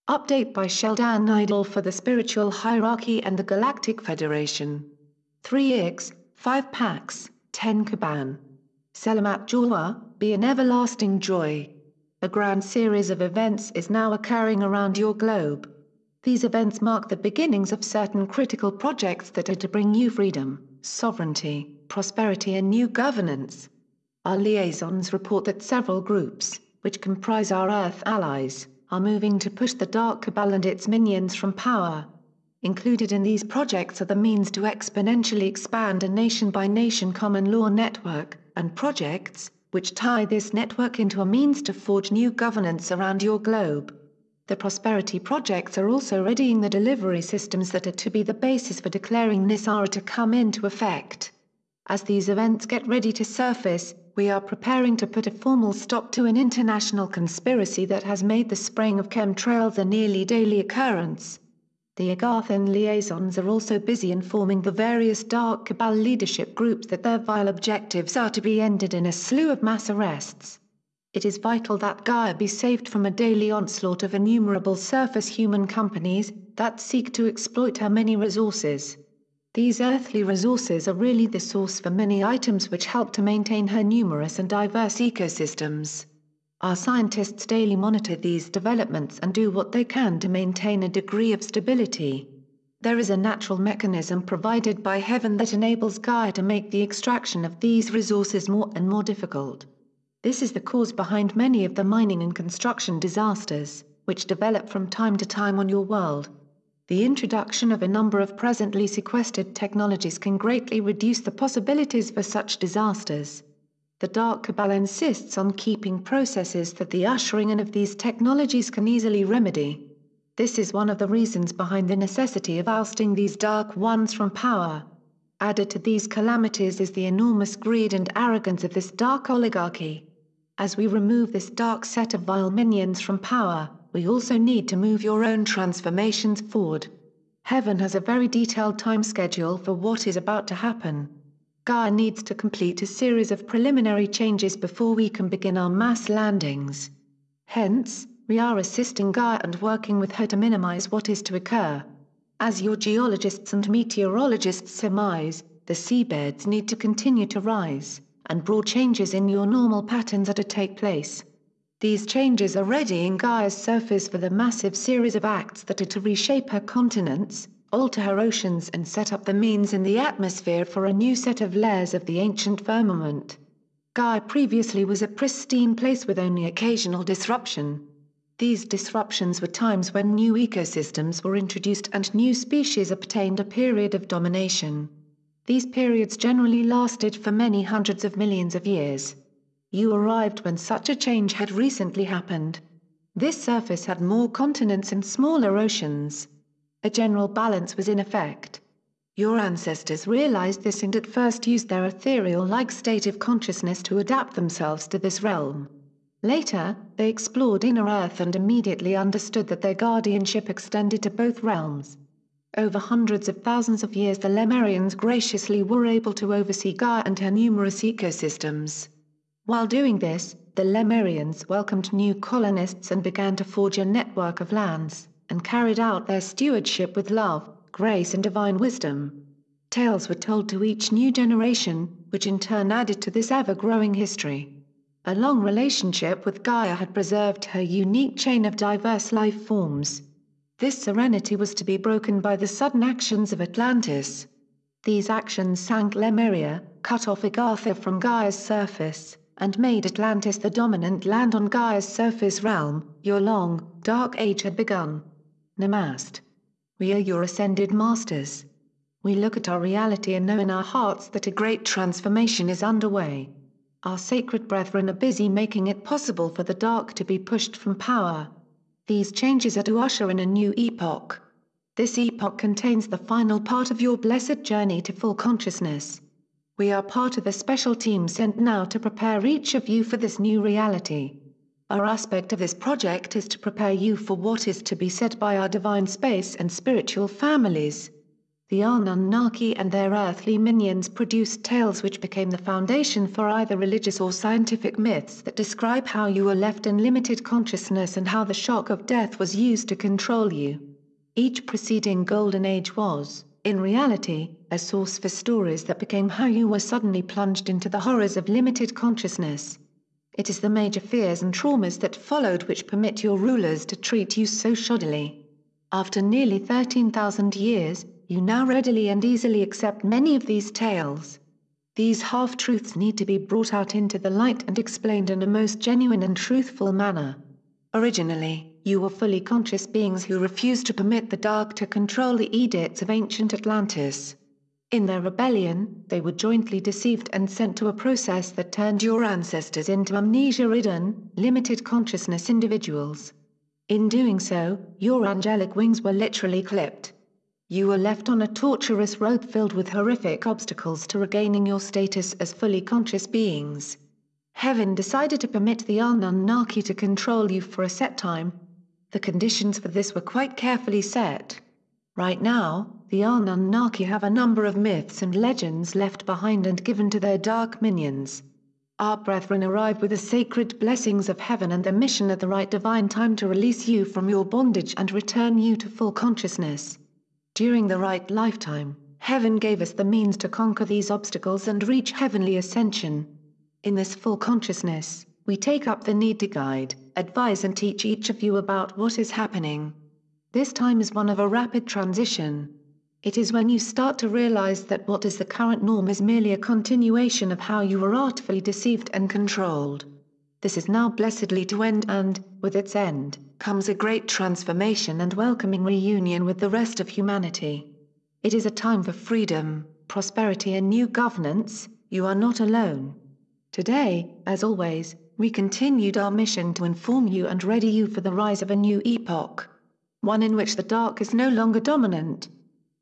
Update by Sheldan Nidle for the Spiritual Hierarchy and the Galactic Federation. 3 eggs, 5 packs, 10 Kaban. Selamat Jawa, be an everlasting joy. A grand series of events is now occurring around your globe. These events mark the beginnings of certain critical projects that are to bring you freedom, sovereignty, prosperity and new governance. Our liaisons report that several groups, which comprise our Earth allies, are moving to push the Dark Cabal and its minions from power. Included in these projects are the means to exponentially expand a nation-by-nation common law network, and projects, which tie this network into a means to forge new governance around your globe. The prosperity projects are also readying the delivery systems that are to be the basis for declaring Nisara to come into effect. As these events get ready to surface, we are preparing to put a formal stop to an international conspiracy that has made the spraying of chemtrails a nearly daily occurrence. The Agarthan liaisons are also busy informing the various Dark Cabal leadership groups that their vile objectives are to be ended in a slew of mass arrests. It is vital that Gaia be saved from a daily onslaught of innumerable surface human companies that seek to exploit her many resources. These earthly resources are really the source for many items which help to maintain her numerous and diverse ecosystems. Our scientists daily monitor these developments and do what they can to maintain a degree of stability. There is a natural mechanism provided by heaven that enables Gaia to make the extraction of these resources more and more difficult. This is the cause behind many of the mining and construction disasters, which develop from time to time on your world. The introduction of a number of presently sequestered technologies can greatly reduce the possibilities for such disasters. The Dark Cabal insists on keeping processes that the ushering in of these technologies can easily remedy. This is one of the reasons behind the necessity of ousting these Dark Ones from power. Added to these calamities is the enormous greed and arrogance of this dark oligarchy. As we remove this dark set of vile minions from power, we also need to move your own transformations forward. Heaven has a very detailed time schedule for what is about to happen. Gaia needs to complete a series of preliminary changes before we can begin our mass landings. Hence, we are assisting Gaia and working with her to minimize what is to occur. As your geologists and meteorologists surmise, the seabeds need to continue to rise, and broad changes in your normal patterns are to take place. These changes are readying Gaia's surface for the massive series of acts that are to reshape her continents, alter her oceans and set up the means in the atmosphere for a new set of layers of the ancient firmament. Gaia previously was a pristine place with only occasional disruption. These disruptions were times when new ecosystems were introduced and new species obtained a period of domination. These periods generally lasted for many hundreds of millions of years. You arrived when such a change had recently happened. This surface had more continents and smaller oceans. A general balance was in effect. Your ancestors realized this and at first used their ethereal-like state of consciousness to adapt themselves to this realm. Later, they explored inner Earth and immediately understood that their guardianship extended to both realms. Over hundreds of thousands of years the Lemurians graciously were able to oversee Gaia and her numerous ecosystems. While doing this, the Lemurians welcomed new colonists and began to forge a network of lands, and carried out their stewardship with love, grace and divine wisdom. Tales were told to each new generation, which in turn added to this ever-growing history. A long relationship with Gaia had preserved her unique chain of diverse life forms. This serenity was to be broken by the sudden actions of Atlantis. These actions sank Lemuria, cut off Agartha from Gaia's surface, and made Atlantis the dominant land on Gaia's surface realm. Your long, dark age had begun. Namaste. We are your ascended masters. We look at our reality and know in our hearts that a great transformation is underway. Our sacred brethren are busy making it possible for the dark to be pushed from power. These changes are to usher in a new epoch. This epoch contains the final part of your blessed journey to full consciousness. We are part of a special team sent now to prepare each of you for this new reality. Our aspect of this project is to prepare you for what is to be said by our divine space and spiritual families. The Anunnaki and their earthly minions produced tales which became the foundation for either religious or scientific myths that describe how you were left in limited consciousness and how the shock of death was used to control you. Each preceding golden age was, in reality, a source for stories that became how you were suddenly plunged into the horrors of limited consciousness. It is the major fears and traumas that followed which permit your rulers to treat you so shoddily. After nearly 13,000 years, you now readily and easily accept many of these tales. These half-truths need to be brought out into the light and explained in a most genuine and truthful manner. Originally, you were fully conscious beings who refused to permit the dark to control the edicts of ancient Atlantis. In their rebellion, they were jointly deceived and sent to a process that turned your ancestors into amnesia-ridden, limited consciousness individuals. In doing so, your angelic wings were literally clipped. You were left on a torturous road filled with horrific obstacles to regaining your status as fully conscious beings. Heaven decided to permit the Anunnaki to control you for a set time. The conditions for this were quite carefully set. Right now, the Anunnaki have a number of myths and legends left behind and given to their dark minions. Our brethren arrive with the sacred blessings of heaven and the mission at the right divine time to release you from your bondage and return you to full consciousness. During the right lifetime, heaven gave us the means to conquer these obstacles and reach heavenly ascension. In this full consciousness, we take up the need to guide, advise and teach each of you about what is happening. This time is one of a rapid transition. It is when you start to realize that what is the current norm is merely a continuation of how you were artfully deceived and controlled. This is now blessedly to end and, with its end, comes a great transformation and welcoming reunion with the rest of humanity. It is a time for freedom, prosperity and new governance. You are not alone. Today, as always, we continued our mission to inform you and ready you for the rise of a new epoch. One in which the dark is no longer dominant.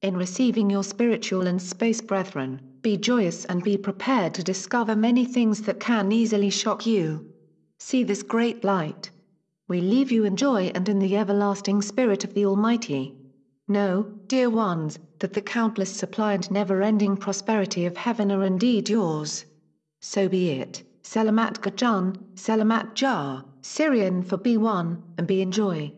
In receiving your spiritual and space brethren, be joyous and be prepared to discover many things that can easily shock you. See this great light. We leave you in joy and in the everlasting spirit of the Almighty. Know, dear ones, that the countless supply and never-ending prosperity of heaven are indeed yours. So be it. Selamat Gajun, Selamat Jah, Syrian for be one, and be in joy.